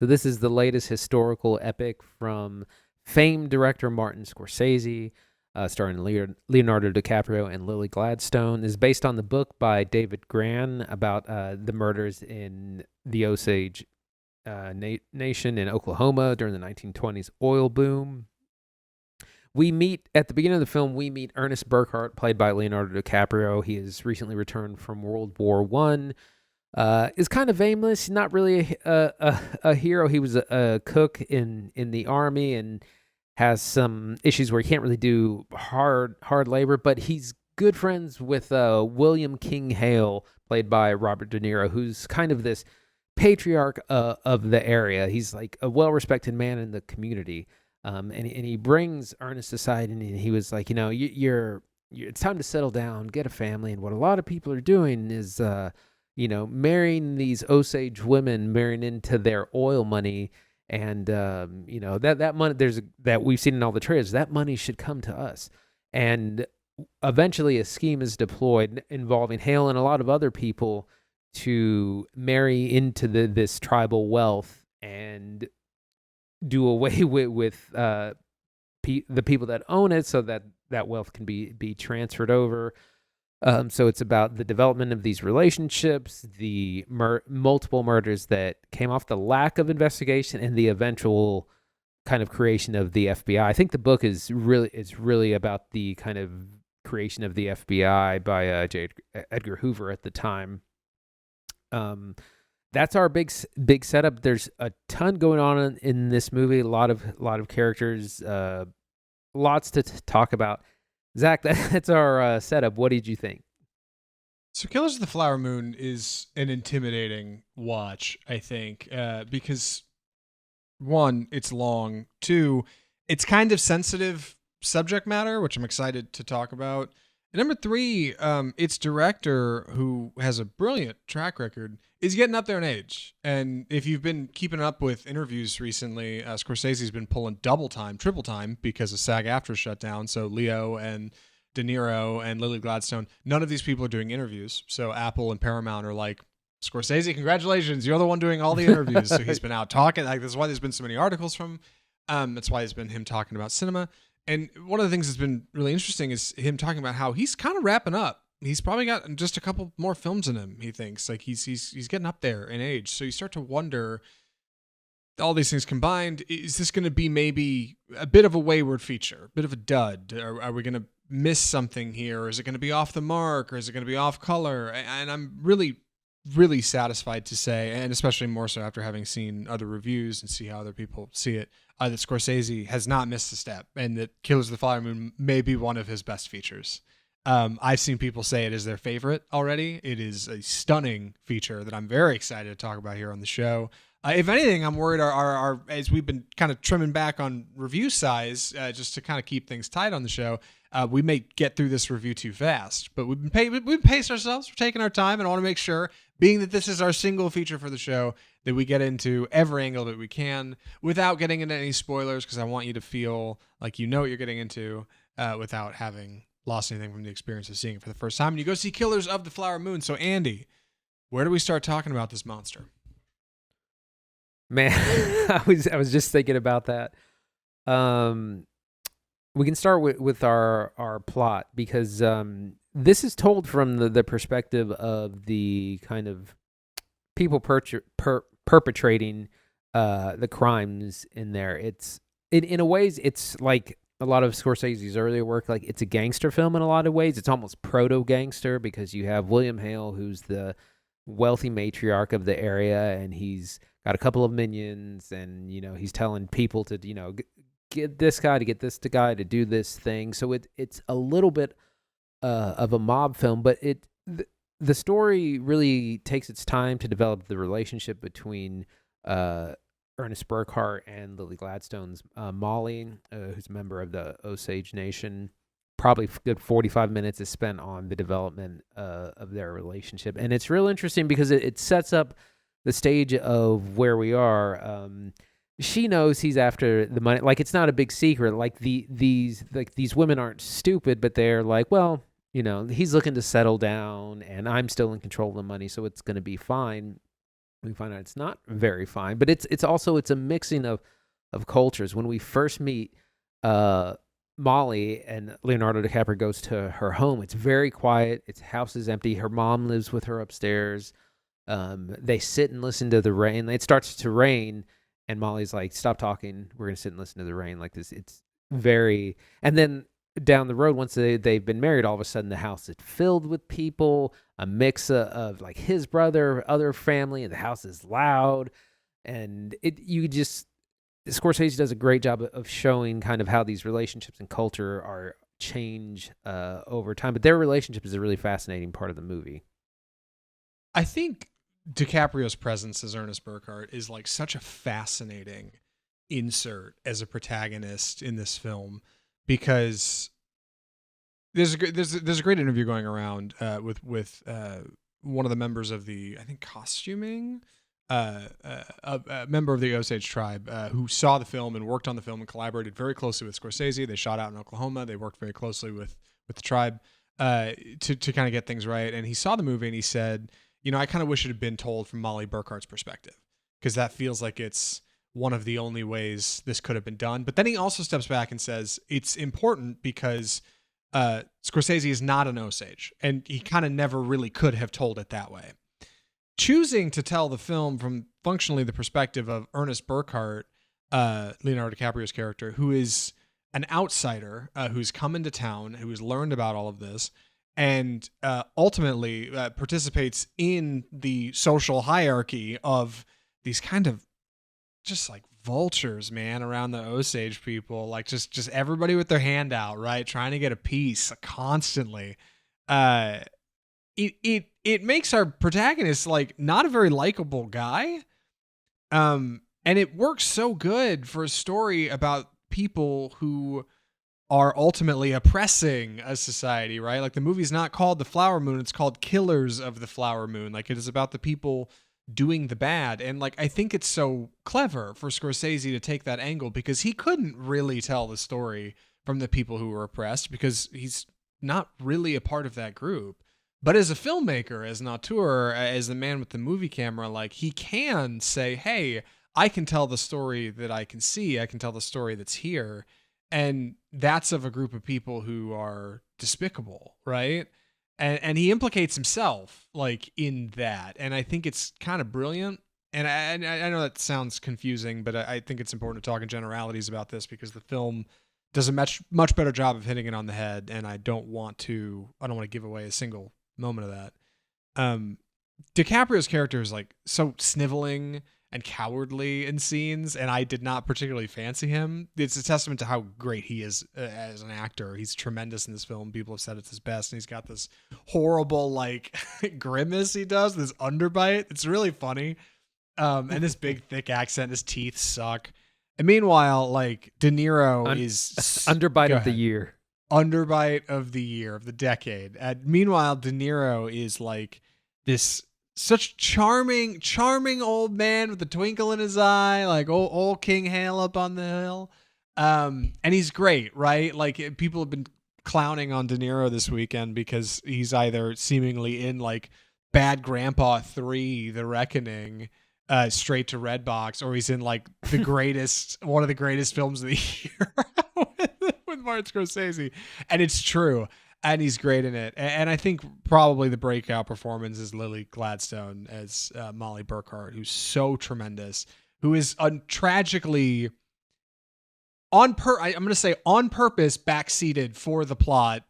So this is the latest historical epic from famed director Martin Scorsese, starring Leonardo DiCaprio and Lily Gladstone. Is based on the book by David Gran about the murders in the Osage Nation in Oklahoma during the 1920s oil boom. We meet at the beginning of the film. We meet Ernest Burkhart, played by Leonardo DiCaprio. He has recently returned from World War One. Is kind of aimless, not really a hero. He was a cook in the army and has some issues where he can't really do hard labor. But he's good friends with William King Hale, played by Robert De Niro, who's kind of this patriarch of the area. He's like a well-respected man in the community. And he brings Ernest aside, and he was like, you're it's time to settle down, get a family. And what a lot of people are doing is, marrying these Osage women, marrying into their oil money. And, that money that we've seen in all the trailers, that money should come to us. And eventually a scheme is deployed involving Hale and a lot of other people to marry into this tribal wealth and do away with the people that own it, so that wealth can be transferred over. So it's about the development of these relationships, the multiple murders that came off the lack of investigation, and the eventual kind of creation of the FBI. I think the book is really about the kind of creation of the FBI by J. Edgar Hoover at the time. That's our big setup. There's a ton going on in this movie. A lot of characters, lots to talk about. Zach, that's our setup. What did you think? So Killers of the Flower Moon is an intimidating watch, I think, because one, it's long. Two, it's kind of sensitive subject matter, which I'm excited to talk about. And number three, its director, who has a brilliant track record, is getting up there in age. And if you've been keeping up with interviews recently, Scorsese's been pulling double time, triple time because of SAG-AFTRA shut down. So Leo and De Niro and Lily Gladstone, none of these people are doing interviews. So Apple and Paramount are like, Scorsese, congratulations, you're the one doing all the interviews. So he's been out talking. Like, that's why there's been so many articles from. That's why there's been him talking about cinema. And one of the things that's been really interesting is him talking about how he's kind of wrapping up. He's probably got just a couple more films in him. He thinks like he's getting up there in age. So you start to wonder, all these things combined, is this going to be maybe a bit of a wayward feature, a bit of a dud? Are we going to miss something here? Or is it going to be off the mark? Or is it going to be off color? And I'm really satisfied to say, and especially more so after having seen other reviews and see how other people see it, that Scorsese has not missed a step, and that Killers of the Flower Moon may be one of his best features. I've seen people say it is their favorite already. It is a stunning feature that I'm very excited to talk about here on the show. If anything, I'm worried our as we've been kind of trimming back on review size, just to kind of keep things tight on the show, we may get through this review too fast. But we've paced ourselves. We're taking our time, and I want to make sure, being that this is our single feature for the show, that we get into every angle that we can without getting into any spoilers, because I want you to feel like you know what you're getting into without having lost anything from the experience of seeing it for the first time. And you go see Killers of the Flower Moon. So Andy, where do we start talking about this monster? Man, I was just thinking about that. We can start with our plot, because this is told from the perspective of the kind of people perpetrating the crimes in there. It's in a ways, it's like a lot of Scorsese's earlier work. Like, it's a gangster film in a lot of ways. It's almost proto-gangster, because you have William Hale, who's the wealthy matriarch of the area, and he's got a couple of minions, and he's telling people to get this guy to get this guy to do this thing. So it's a little bit of a mob film, but the story really takes its time to develop the relationship between Ernest Burkhart and Lily Gladstone's Molly, who's a member of the Osage Nation. Probably good 45 minutes is spent on the development of their relationship. And it's real interesting because it sets up the stage of where we are. She knows he's after the money. Like, it's not a big secret. Like, these women aren't stupid, but they're like, well, he's looking to settle down, and I'm still in control of the money, so it's going to be fine. We find out it's not very fine, but it's a mixing of cultures. When we first meet uh, Molly and Leonardo DiCaprio goes to her home, it's very quiet. Its house is empty. Her mom lives with her upstairs. They sit and listen to the rain. It starts to rain, and Molly's like, "Stop talking. We're gonna sit and listen to the rain." Like this, it's very. And then down the road, once they've been married, all of a sudden the house is filled with people, a mix of like his brother, other family, and the house is loud. And Scorsese does a great job of showing kind of how these relationships and culture are change over time. But their relationship is a really fascinating part of the movie. I think DiCaprio's presence as Ernest Burkhart is like such a fascinating insert as a protagonist in this film, because there's a great interview going around with one of the members of the, I think, costuming, a member of the Osage tribe who saw the film and worked on the film and collaborated very closely with Scorsese. They shot out in Oklahoma. They worked very closely with the tribe to kind of get things right. And he saw the movie and he said, I kind of wish it had been told from Molly Burkhart's perspective, because that feels like it's one of the only ways this could have been done. But then he also steps back and says it's important because Scorsese is not an Osage, and he kind of never really could have told it that way. Choosing to tell the film from functionally the perspective of Ernest Burkhart, Leonardo DiCaprio's character, who is an outsider who's come into town, who has learned about all of this, and ultimately participates in the social hierarchy of these kind of just like vultures, man, around the Osage people, like just everybody with their hand out, right, trying to get a piece constantly. It makes our protagonist like not a very likable guy, and it works so good for a story about people who are ultimately oppressing a society, right? Like the movie's not called The Flower Moon, it's called Killers of the Flower Moon. Like it is about the people doing the bad. And like I think it's so clever for Scorsese to take that angle, because he couldn't really tell the story from the people who were oppressed, because he's not really a part of that group. But as a filmmaker, as an auteur, as the man with the movie camera, like he can say, hey, I can tell the story that I can see. I can tell the story that's here. And that's of a group of people who are despicable, right? And he implicates himself like in that. And I think it's kind of brilliant. And I know that sounds confusing, but I think it's important to talk in generalities about this, because the film does a much better job of hitting it on the head. And I don't want to give away a single moment of that. DiCaprio's character is like so sniveling and cowardly in scenes, and I did not particularly fancy him. It's a testament to how great he is as an actor. He's tremendous in this film. People have said it's his best, and he's got this horrible like grimace he does, this underbite. It's really funny. And this big thick accent, his teeth suck. And meanwhile, like De Niro is underbite of the year. Underbite of the year, of the decade. Meanwhile, De Niro is like this such charming old man with a twinkle in his eye, like old King Hale up on the hill. And he's great, right? Like people have been clowning on De Niro this weekend because he's either seemingly in like Bad Grandpa 3, The Reckoning, straight to Redbox, or he's in like the greatest, one of the greatest films of the year with Martin Scorsese. And it's true. And he's great in it. And I think probably the breakout performance is Lily Gladstone as Molly Burkhart, who's so tremendous, who is tragically I'm going to say on purpose backseated for the plot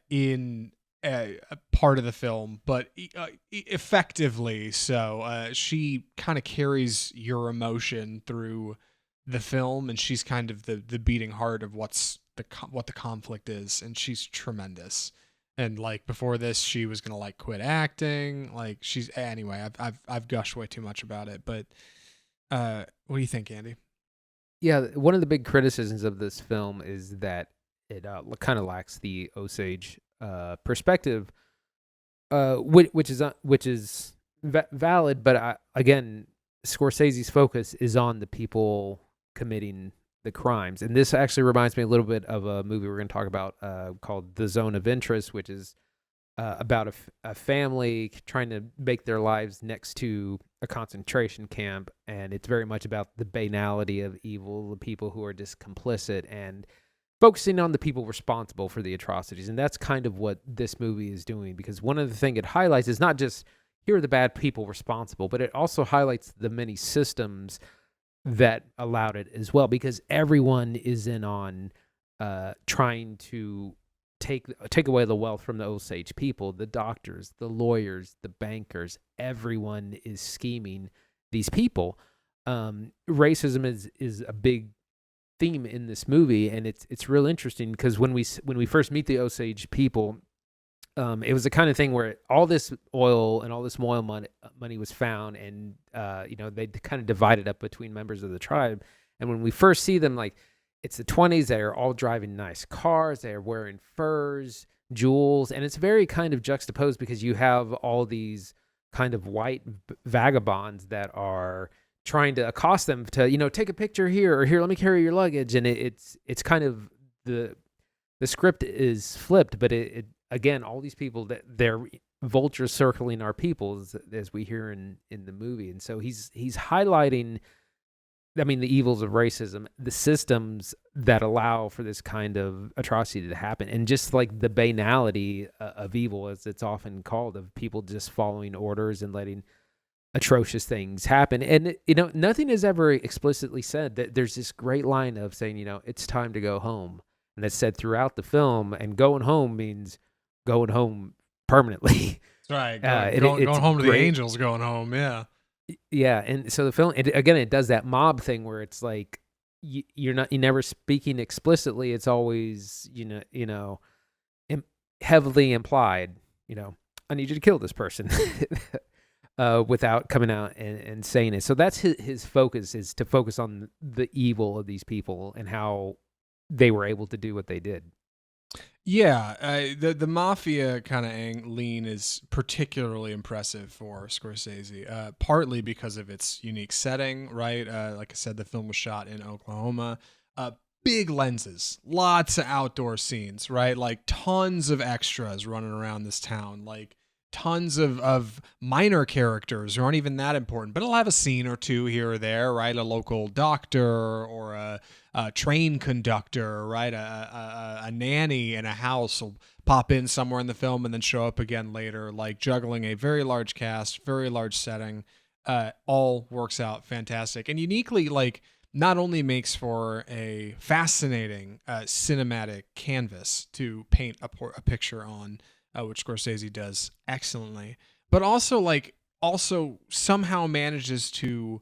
in a part of the film, but effectively so. She kind of carries your emotion through the film, and she's kind of the beating heart of what the conflict is, and she's tremendous. And like before this, she was gonna like quit acting. Like she's anyway. I've gushed way too much about it, but what do you think, Andy? Yeah, one of the big criticisms of this film is that it kind of lacks the Osage perspective, which is valid. But again, Scorsese's focus is on the people committing the crimes, and this actually reminds me a little bit of a movie we're going to talk about called The Zone of Interest, which is about a family trying to make their lives next to a concentration camp, and it's very much about the banality of evil, the people who are just complicit, and focusing on the people responsible for the atrocities. And that's kind of what this movie is doing, because one of the things it highlights is not just here are the bad people responsible, but it also highlights the many systems that allowed it as well, because everyone is in on trying to take away the wealth from the Osage people, the doctors, the lawyers, the bankers. Everyone is scheming these people. Racism is a big theme in this movie, and it's real interesting because when we first meet the Osage people, it was the kind of thing where all this oil and all this oil money was found, and they kind of divided up between members of the tribe. And when we first see them, like, it's the 20s, they are all driving nice cars, they are wearing furs, jewels, and it's very kind of juxtaposed because you have all these kind of white vagabonds that are trying to accost them to take a picture here, or here, let me carry your luggage. And it's kind of the script is flipped, but it again, all these people that they're vultures circling our people, as we hear in the movie. And so he's highlighting, I mean, the evils of racism, the systems that allow for this kind of atrocity to happen, and just like the banality of evil, as it's often called, of people just following orders and letting atrocious things happen. And nothing is ever explicitly said. That there's this great line of saying, it's time to go home, and that's said throughout the film. And going home means going home permanently. That's right. Going home to the angels. Going home. Yeah. Yeah, and so the film, it does that mob thing where it's like you're never speaking explicitly. It's always heavily implied. I need you to kill this person, without coming out and saying it. So that's his focus, is to focus on the evil of these people and how they were able to do what they did. Yeah, the mafia kind of lean is particularly impressive for Scorsese, partly because of its unique setting, right? Like I said, the film was shot in Oklahoma. Big lenses, lots of outdoor scenes, right? Like tons of extras running around this town, like tons of minor characters who aren't even that important, but it'll have a scene or two here or there, right? A local doctor or a train conductor, right? A nanny in a house will pop in somewhere in the film and then show up again later, like juggling a very large cast, very large setting. All works out fantastic and uniquely, like, not only makes for a fascinating cinematic canvas to paint a picture on, which Scorsese does excellently, but also somehow manages to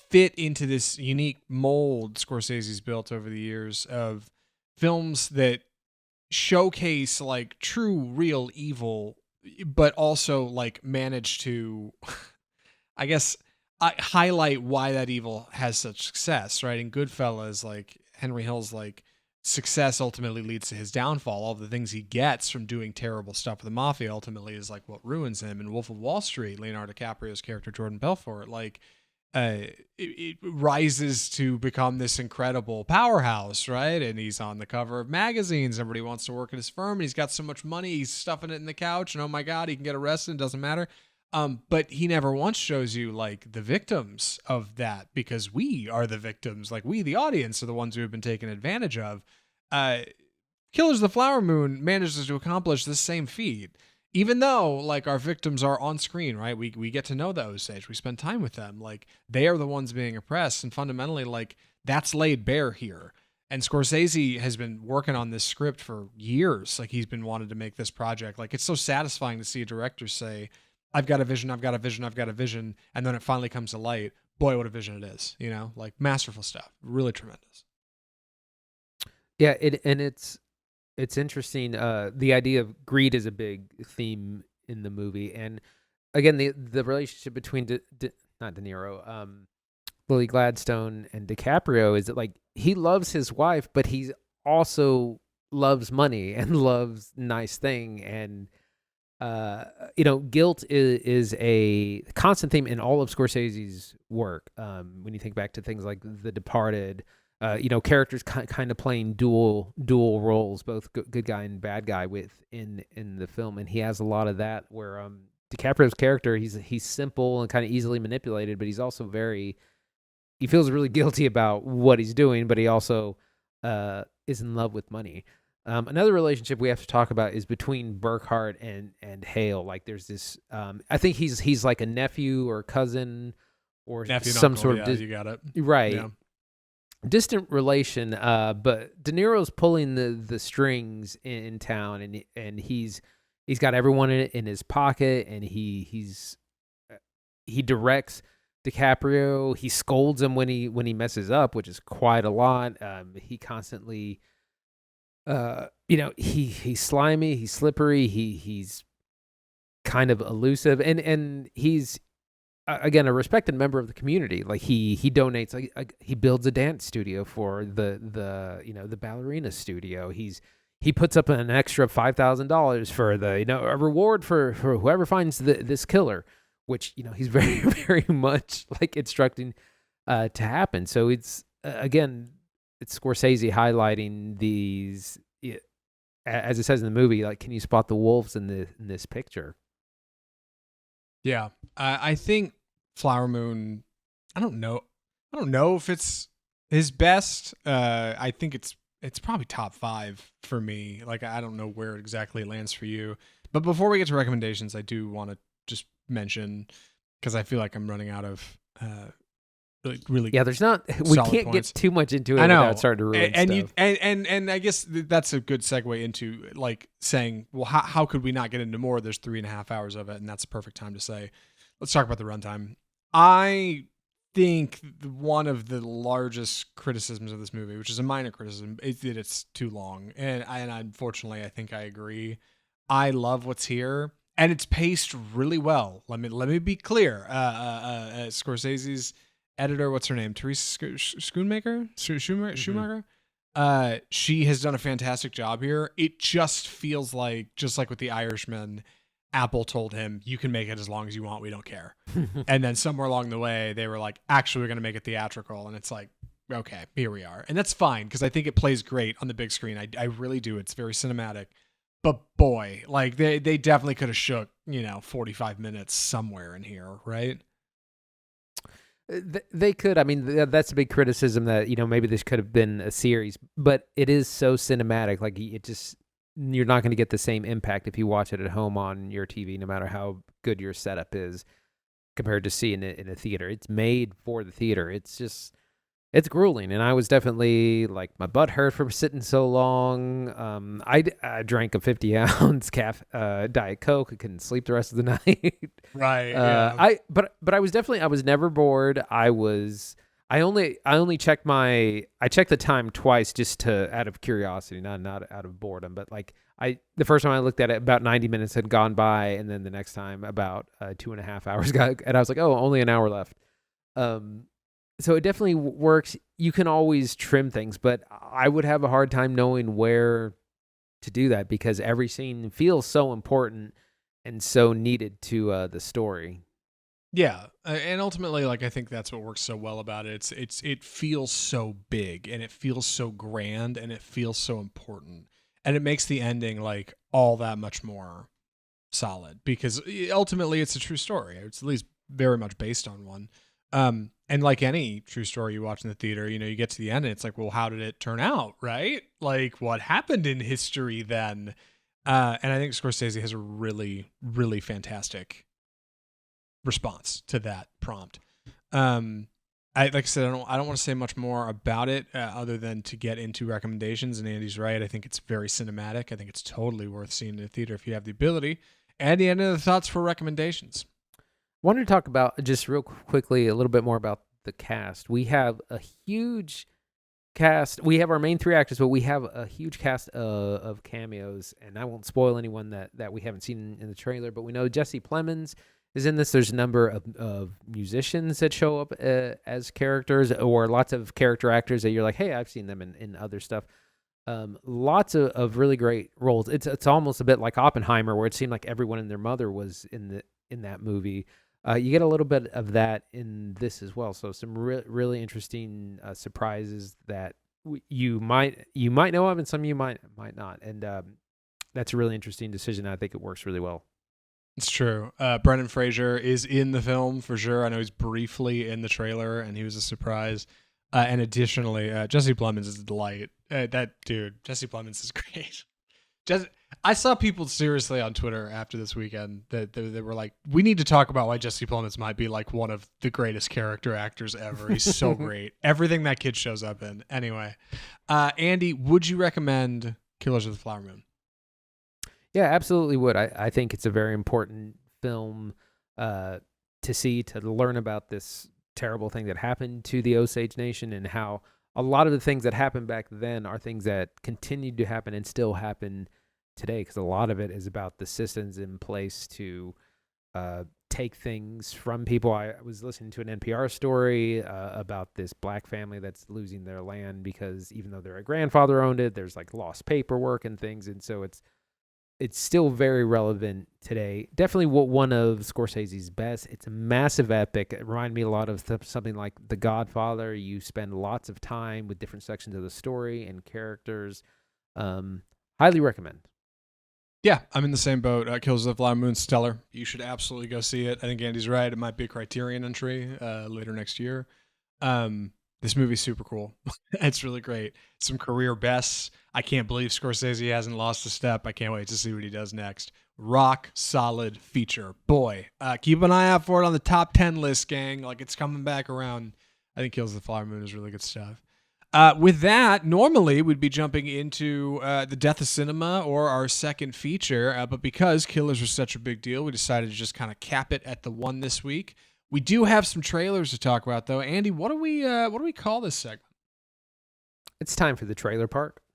fit into this unique mold Scorsese's built over the years of films that showcase like true, real evil, but also like manage to, I guess, highlight why that evil has such success, right? In Goodfellas, like Henry Hill's like success ultimately leads to his downfall. All the things he gets from doing terrible stuff with the mafia ultimately is like what ruins him. In Wolf of Wall Street, Leonardo DiCaprio's character Jordan Belfort, like it rises to become this incredible powerhouse, right? And he's on the cover of magazines. Everybody wants to work at his firm, and he's got so much money, he's stuffing it in the couch, and oh my God, he can get arrested. It doesn't matter. But he never once shows you like the victims of that, because we are the victims. Like, we, the audience, are the ones who have been taken advantage of. Killers of the Flower Moon manages to accomplish the same feat, even though like our victims are on screen, right? We get to know the Osage. We spend time with them. Like, they are the ones being oppressed, and fundamentally, like, that's laid bare here. And Scorsese has been working on this script for years. Like, he's been wanting to make this project. Like, it's so satisfying to see a director say, I've got a vision, I've got a vision, I've got a vision. And then it finally comes to light. Boy, what a vision it is, like masterful stuff, really tremendous. Yeah. It's interesting. The idea of greed is a big theme in the movie. And again, the relationship between not De Niro, Lily Gladstone and DiCaprio is that, like, he loves his wife, but he also loves money and loves nice thing. And guilt is a constant theme in all of Scorsese's work. When you think back to things like The Departed, characters kind of playing dual roles, both good guy and bad guy in the film, and he has a lot of that. Where DiCaprio's character, he's simple and kind of easily manipulated, but he's also he feels really guilty about what he's doing, but he also is in love with money. Another relationship we have to talk about is between Burkhart and Hale. Like there's this, I think he's like a nephew or cousin or Nephew and some uncle, sort of you got it. right. Yeah. Distant relation, but De Niro's pulling the strings in town, and he's got everyone in his pocket, and he directs DiCaprio. He scolds him when he messes up, which is quite a lot. He constantly, he's slimy, he's slippery, he's kind of elusive, and he's again a respected member of the community. Like he donates, like he builds a dance studio for the ballerina studio. He puts up an extra $5,000 for a reward for whoever finds this killer, which he's very very much like instructing to happen. So it's again it's Scorsese highlighting these, as it says in the movie, like, can you spot the wolves in this picture? Yeah, I think Flower Moon. I don't know if it's his best. I think it's probably top 5 for me. Like I don't know where exactly it lands for you. But before we get to recommendations, I do want to just mention, because I feel like I'm running out of really there's not, we can't points. Get too much into it I know. without starting to ruin stuff. And I guess that's a good segue into like saying, well, how could we not get into more? There's 3.5 hours of it, and that's the perfect time to say, let's talk about the runtime. I think one of the largest criticisms of this movie, which is a minor criticism, is that it's too long, and unfortunately I think I agree. I love what's here, and it's paced really well. Let me be clear. Scorsese's editor, what's her name? Teresa Schoonmaker? Schumacher? She has done a fantastic job here. It just feels like, just like with The Irishman, Apple told him, you can make it as long as you want, we don't care. And then somewhere along the way, they were like, actually, we're going to make it theatrical. And it's like, okay, here we are. And that's fine, because I think it plays great on the big screen. I really do. It's very cinematic. But boy, like they definitely could have shook, 45 minutes somewhere in here, right? They could. I mean, that's a big criticism, that maybe this could have been a series, but it is so cinematic. Like it just, you're not going to get the same impact if you watch it at home on your TV, no matter how good your setup is, compared to seeing it in a theater. It's made for the theater. It's grueling, and I was definitely like, my butt hurt from sitting so long. I drank a 50-ounce Diet Coke. I couldn't sleep the rest of the night. Right. Yeah. But I was never bored. I only checked the time twice, just out of curiosity, not out of boredom. But like the first time I looked at it, about 90 minutes had gone by, and then the next time about 2.5 hours and I was like, oh, only an hour left. So it definitely works. You can always trim things, but I would have a hard time knowing where to do that, because every scene feels so important and so needed to the story. Yeah, and ultimately, like, I think that's what works so well about it. It feels so big, and it feels so grand, and it feels so important, and it makes the ending like all that much more solid, because ultimately it's a true story. It's at least very much based on one. And like any true story you watch in the theater, you get to the end and it's like, well, how did it turn out? Right? Like, what happened in history then? And I think Scorsese has a really, really fantastic response to that prompt. Like I said, I don't want to say much more about it other than to get into recommendations. And Andy's right. I think it's very cinematic. I think it's totally worth seeing in the theater if you have the ability. Andy, any other thoughts for recommendations? Wanted to talk about, just real quickly, a little bit more about the cast. We have a huge cast. We have our main 3 actors, but we have a huge cast of cameos, and I won't spoil anyone that we haven't seen in the trailer, but we know Jesse Plemons is in this. There's a number of musicians that show up as characters, or lots of character actors that you're like, hey, I've seen them in other stuff. Lots of really great roles. It's almost a bit like Oppenheimer, where it seemed like everyone and their mother was in that movie. You get a little bit of that in this as well. So some really interesting surprises that you might know of, and some you might not. And that's a really interesting decision. I think it works really well. It's true. Brendan Fraser is in the film for sure. I know he's briefly in the trailer, and he was a surprise. And additionally, Jesse Plemons is a delight. That dude, Jesse Plemons is great. Just, I saw people seriously on Twitter after this weekend that they were like, "We need to talk about why Jesse Plemons might be like one of the greatest character actors ever. He's so great. Everything that kid shows up in." Anyway, Andy, would you recommend Killers of the Flower Moon? Yeah, absolutely would. I think it's a very important film to see, to learn about this terrible thing that happened to the Osage Nation, and how a lot of the things that happened back then are things that continued to happen and still happen today, because a lot of it is about the systems in place to take things from people. I was listening to an NPR story about this black family that's losing their land because even though their grandfather owned it, there's like lost paperwork and things. And so it's still very relevant today. Definitely one of Scorsese's best. It's a massive epic. It reminded me a lot of something like The Godfather. You spend lots of time with different sections of the story and characters. Highly recommend. Yeah, I'm in the same boat. Killers of the Flower Moon, stellar. You should absolutely go see it. I think Andy's right. It might be a Criterion entry later next year. This movie's super cool. It's really great. Some career bests. I can't believe Scorsese hasn't lost a step. I can't wait to see what he does next. Rock solid feature. Boy, keep an eye out for it on the top 10 list, gang. Like, it's coming back around. I think Kills of the Flower Moon is really good stuff. With that, normally we'd be jumping into the Death of Cinema or our second feature, but because Killers was such a big deal, we decided to just kind of cap it at the one this week. We do have some trailers to talk about, though. Andy, what do we call this segment? It's time for the trailer park.